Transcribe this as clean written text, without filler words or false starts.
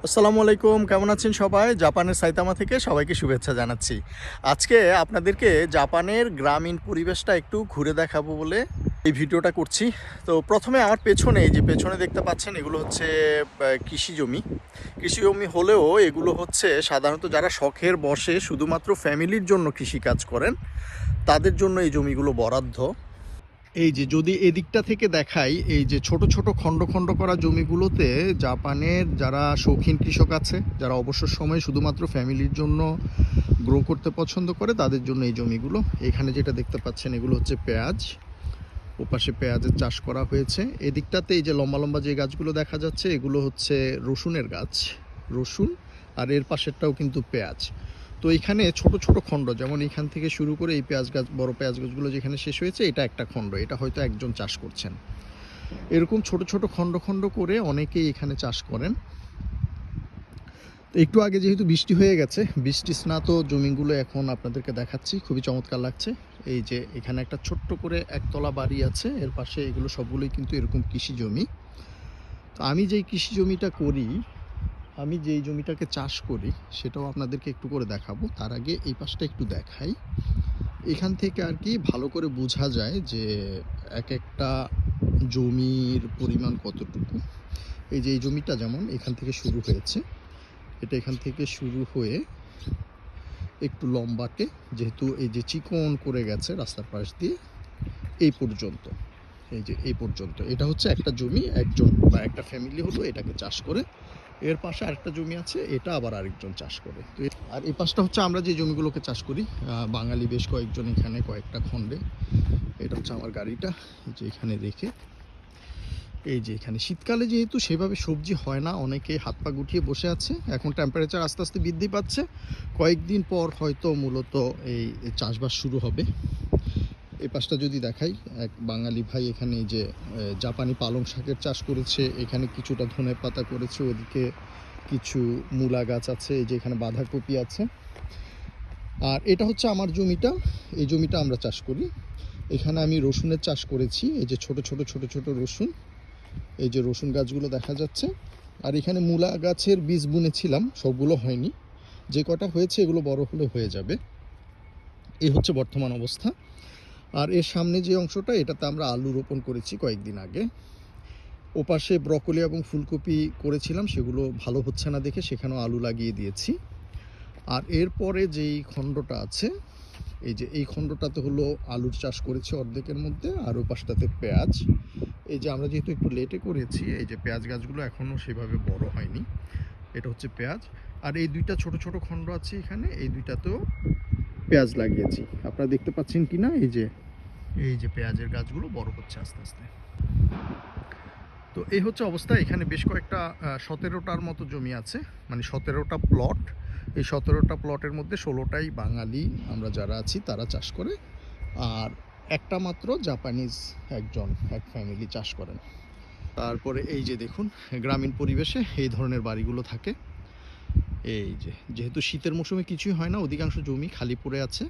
আসসালামু আলাইকুম, কেমন আছেন সবাই? জাপানের সাইতামা থেকে সবাইকে শুভেচ্ছা জানাচ্ছি। আজকে আপনাদেরকে জাপানের গ্রামীণ পরিবেশটা একটু ঘুরে দেখাবো বলে এই ভিডিওটা করছি। তো প্রথমে আমার পেছনে, এই যে পেছনে দেখতে পাচ্ছেন, এগুলো হচ্ছে কৃষি জমি। কৃষি জমি হলেও এগুলো হচ্ছে সাধারণত যারা শখের বশে শুধুমাত্র ফ্যামিলির জন্য কৃষিকাজ করেন, তাদের জন্য এই জমিগুলো বরাদ্দ। এই যে যদি এদিকটা থেকে দেখাই, এই যে ছোট ছোট খণ্ড খণ্ড করা জমিগুলোতে জাপানের যারা শৌখিন কৃষক আছে, যারা অবসর সময়ে শুধুমাত্র ফ্যামিলির জন্য গ্রো করতে পছন্দ করে, তাদের জন্য এই জমিগুলো। এখানে যেটা দেখতে পাচ্ছেন এগুলো হচ্ছে পেঁয়াজ, ওপাশে পেঁয়াজের চাষ করা হয়েছে। এদিকটাতে এই যে লম্বা লম্বা যে গাছগুলো দেখা যাচ্ছে, এগুলো হচ্ছে রসুনের গাছ, রসুন। আর এর পাশেরটাও কিন্তু পেঁয়াজ। তো এখানে ছোট ছোট খণ্ড, যেমন এখান থেকে শুরু করে এই পেঁয়াজ গাছ, বড় পেঁয়াজ গাছগুলো যেখানে শেষ হয়েছে, এটা একটা খণ্ড, এটা হয়তো একজন চাষ করছেন। এরকম ছোট ছোট খণ্ড খণ্ড করে অনেকেই এখানে চাষ করেন। তো একটু আগে যেহেতু বৃষ্টি হয়ে গেছে, বৃষ্টি স্নাত জমিগুলো এখন আপনাদেরকে দেখাচ্ছি, খুবই চমৎকার লাগছে। এই যে এখানে একটা ছোট্ট করে একতলা বাড়ি আছে, এর পাশে এগুলো সবগুলোই কিন্তু এরকম কৃষি জমি। তো আমি যেই কৃষি জমিটা করি, আমি যেই জমিটাকে চাষ করি, সেটাও আপনাদেরকে একটু করে দেখাবো। তার আগে এই পাশটা একটু দেখাই। এখান থেকে আর কি ভালো করে বোঝা যায় যে এক একটা জমির পরিমাণ কতটুকু। এই যে এই জমিটা যেমন এখান থেকে শুরু হয়েছে, এটা এখান থেকে শুরু হয়ে একটু লম্বাটে, যেহেতু এই যে চিকন করে গেছে রাস্তার পাশ দিয়ে, এই পর্যন্ত, এই যে এই পর্যন্ত, এটা হচ্ছে একটা জমি, একজন বা একটা ফ্যামিলি হলো এটাকে চাষ করে। এর পাশে আরেকটা জমি আছে, এটা আবার আরেকজন চাষ করে। তো আর এই পাশটা হচ্ছে আমরা যে জমিগুলোকে চাষ করি, বাঙালি বেশ কয়েকজন এখানে কয়েকটা খণ্ডে। এটা হচ্ছে আমার গাড়িটা, যে এখানে রেখে, এই যে এখানে শীতকালে যেহেতু সেভাবে সবজি হয় না, অনেকে হাত পা গুটিয়ে বসে আছে। এখন টেম্পারেচার আস্তে আস্তে বৃদ্ধি পাচ্ছে, কয়েকদিন পর হয়তো মূলত এই চাষবাস শুরু হবে। এই পাশটা যদি দেখাই, এক বাঙালি ভাই এখানে এই যে জাপানি পালং শাকের চাষ করেছে, এখানে কিছুটা ধনে পাতা করেছে, ওদিকে কিছু মূলা গাছ আছে, এই যে এখানে বাঁধাকপি আছে। আর এটা হচ্ছে আমার জমিটা, এই জমিটা আমরা চাষ করি। এখানে আমি রসুনের চাষ করেছি, এই যে ছোট ছোট ছোট ছোট রসুন, এই যে রসুন গাছগুলো দেখা যাচ্ছে। আর এখানে মূলা গাছের বীজ বুনেছিলাম, সবগুলো হয়নি, যে কটা হয়েছে এগুলো বড় হলে হয়ে যাবে। এই হচ্ছে বর্তমান অবস্থা। আর এর সামনে যে অংশটা, এটাতে আমরা আলু রোপণ করেছি কয়েকদিন আগে। ওপাশে ব্রকলি এবং ফুলকপি করেছিলাম, সেগুলো ভালো হচ্ছে না দেখে সেখানেও আলু লাগিয়ে দিয়েছি। আর এরপরে যেই খণ্ডটা আছে, এই যে এই খণ্ডটাতে হলো আলুর চাষ করেছি অর্ধেকের মধ্যে, আর ওই পাশটাতে পেঁয়াজ। এই যে আমরা যেহেতু একটু লেটে করেছি, এই যে পেঁয়াজ গাছগুলো এখনও সেভাবে বড় হয়নি। এটা হচ্ছে পেঁয়াজ। আর এই দুইটা ছোট ছোট খণ্ড আছে এখানে, এই দুইটাতেও পেঁয়াজ লাগিয়েছি। আপনারা দেখতে পাচ্ছেন কি না, এই যে পেঁয়াজের গাছগুলো বড় হচ্ছে আস্তে আস্তে। তো এই হচ্ছে অবস্থা। এখানে বেশ কয়েকটা 17টার মতো জমি আছে, মানে 17টা প্লট। এই 17টা প্লটের মধ্যে 16টাই বাঙালি আমরা যারা আছি তারা চাষ করে, আর একটা মাত্র জাপানিজ এক ফ্যামিলি চাষ করেন। তারপরে এই যে দেখুন, গ্রামীণ পরিবেশে এই ধরনের বাড়িগুলো থাকে। এই যে যেহেতু শীতের মৌসুমে কিছুই হয় না, অধিকাংশ জমি খালি পড়ে আছে,